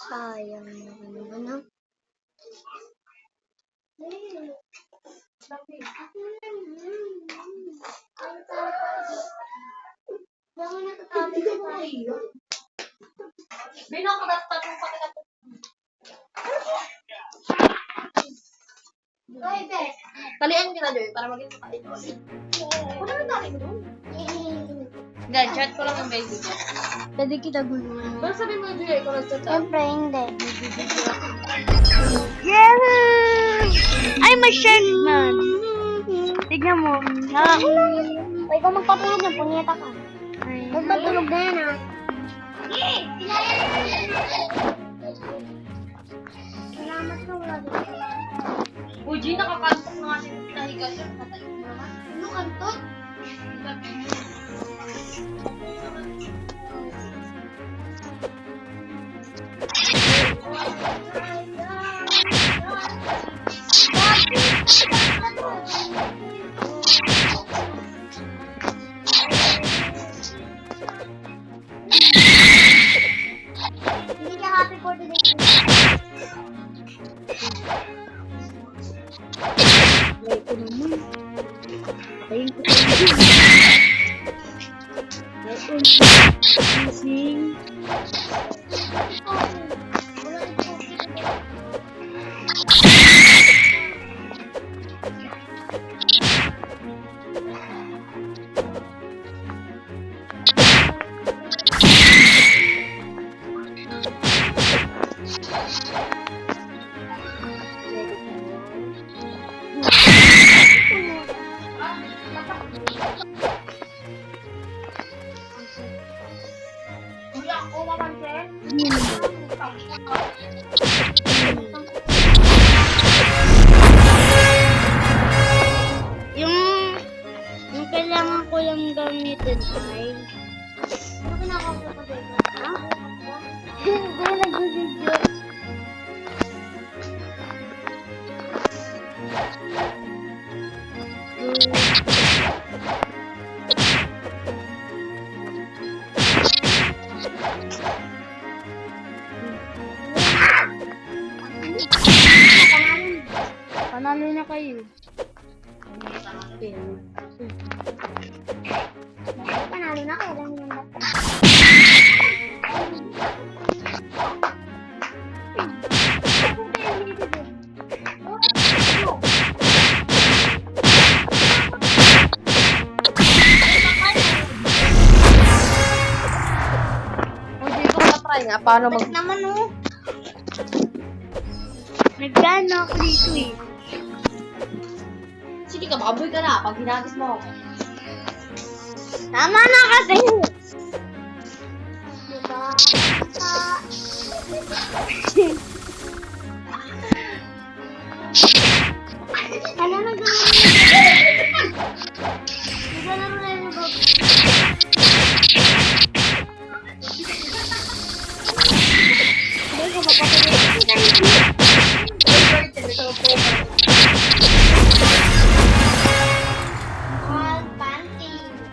Sayang naman ano. Talian kita Joy para maging makain ulit. Wala na tayo doon. Hindi, chat ko lang yung baby. Pwede kita gulungan. Pero sabi mo Joy, ikaw nag-chat ako. Siyempre, hindi. Yeah! Ay, may shark man. Tignan mo. Ay, ikaw magpatulog na, punyeta ka. Magpatulog na yan, ha? Salamat ka, wala dito. Uji, nakakantok na nga siya. Nahiga siya. Natayin mo naman. Ano kantot? Hindi ka happy for today. Ay, ko naman. Patayin ko tayo. Gising. Yung kailangan ko lang gamitin ay ano kinakausap ko dito? Ha? Hindi, nag-video. Panalo na kayo. Panalo na kayo lang yung bata. Uji, ikaw na-try nga. Paano mag... Balik naman oh. Nagano ako dito eh. Sige ka, baboy ka na. Pag hinagis mo ako. Tama na kasi. Diba? Ano na gano'n? Naglalaro na yung bag. Hindi ko mapapagod. All panty.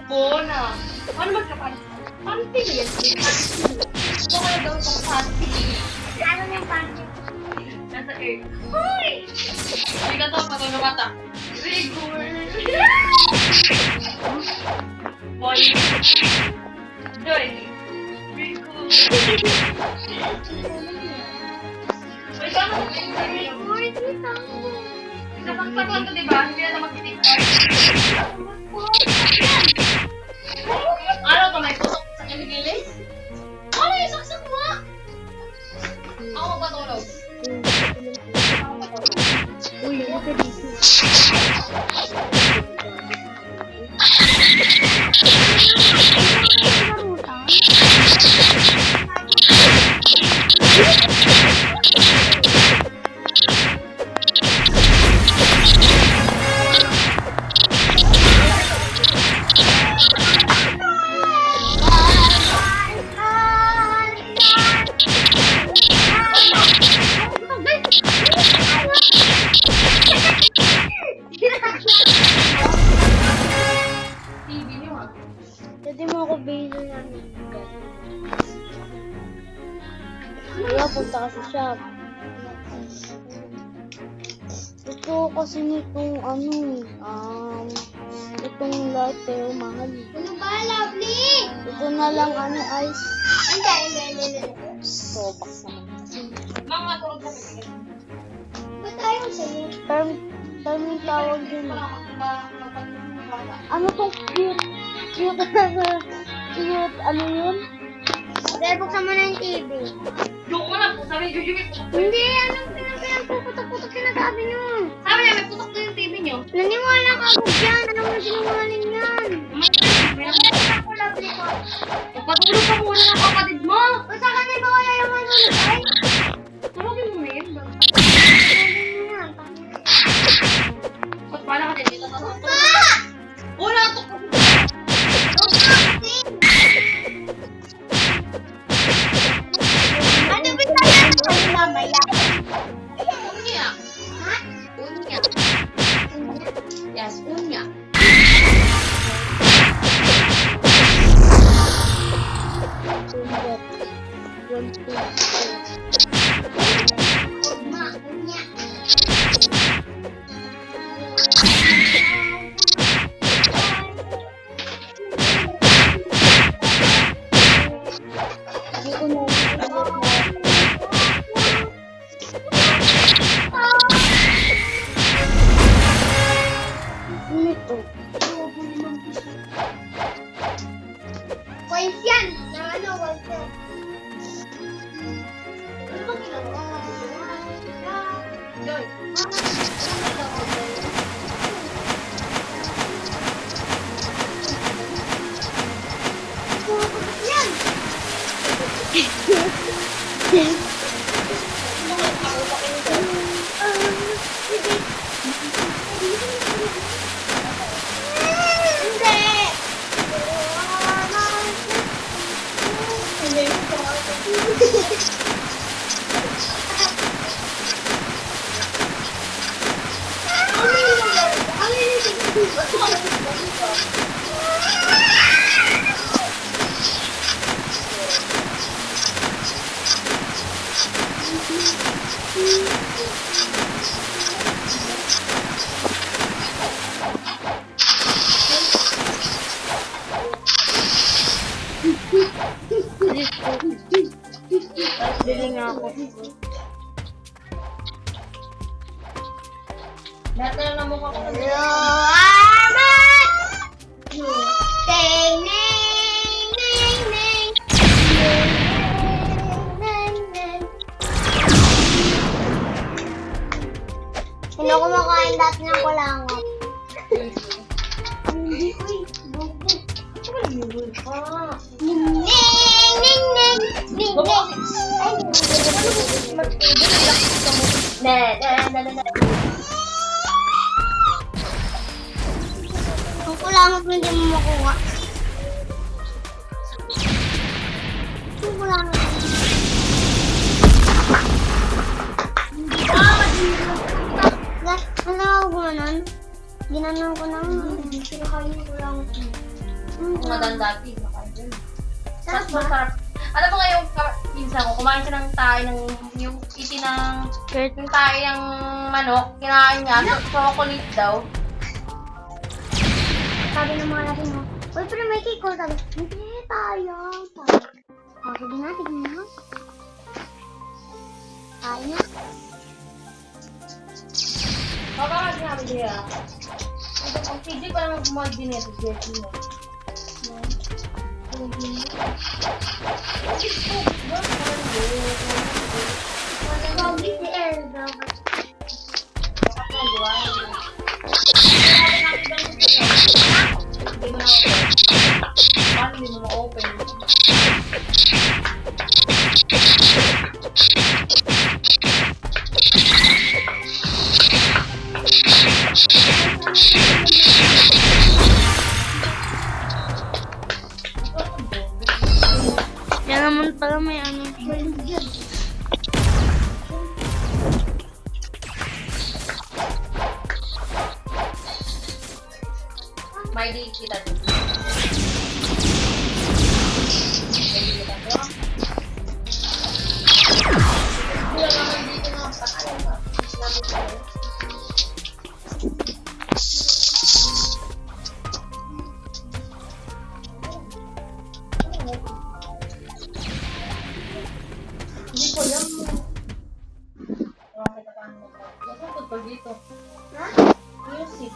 Bona. Ano magkapanty? Panty yan. Ito kaya daw itong panty. Ano na yung panty? Nasa earth. Hoy! Hindi ka to, patulong mata. Rigor. Boy. Joy. Rigor. Uy, kama mo? Uy, dito. Napagpaglan to, diba? Hindi na magtitikar. Ano to, may tusok sa kiligili? Ano yung saksak mo? Ako magpatulog. Uy, ito dito. punta ka sa shop. Ito kasi nitong itong light pero mahal. Ano ba, lovely? Ito na lang ice. Hindi. Robux naman. Mga tulog sa pagkakas. Ba't ayaw sa'yo? Term yung tawag yun. Ano tong cute? Cute ano yun? Dahil buksan mo na yung TV. Joke mo lang po. Sabi ni Jojo may putok. Hindi, anong pinagpuputok-putok sinasabi niyo? Sabi niya may putok na yung TV niyo. Naniwala ka ako dyan. Anong mo sinungaling yan? May Ako, lovely ko. Magpatulog ka muna ng kapatid mo. O sa kanil ba kaya yung manulog ay? Tulogin mo na yun. Ba't pala ka din dito? Wala to. Ano ba tayo ng mamaya? Unya. Ha? Unya. Yes, unya. Ma, unya. Coins yan. Ng ano, Walter? Ano ba ginawa? Joy. Yan! Bili nga ako. Lahat na lang ang mukha ko. Hindi ako kumakain dati ng kulangot. Ang kulangot mo hindi mo makuha. Ang kulangot mo. Ano ako ko nun? Ginanong ko na. Pinakain ko lang. Mga dati. Sarap Mas ba? masarap. Alam mo ngayong pinsan ko, kumain siya ng tayo ng yung iti ng yung tayo ng manok, kinain niya, chocolate daw. Sabi ng mga natin mo, uy, pero may cake ko. Sabi, hindi tayo. Okay, di natin mo. Kain na. Baka nga sinabi niya. Ang TJ pa naman gumawa din ito, Jessie mo. Probably si Elda. Paano hindi mo ma-open? Yan naman pala may ano. May di kita dito. May di kita dito. dito. Ha? Music.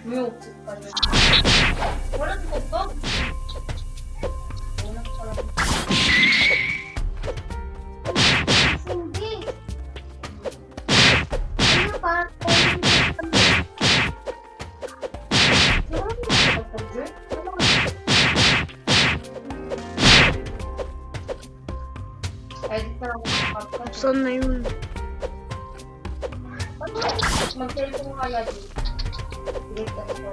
Music pa yun. Walang tugtog. Walang parang. Hindi. Ano pa? Walang tugtog dyan. Edit na lang ako sa podcast. Saan na yun? Mag-cellphone kaya dito. Delete ka ito.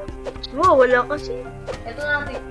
Wow, wala kasi. Ito natin.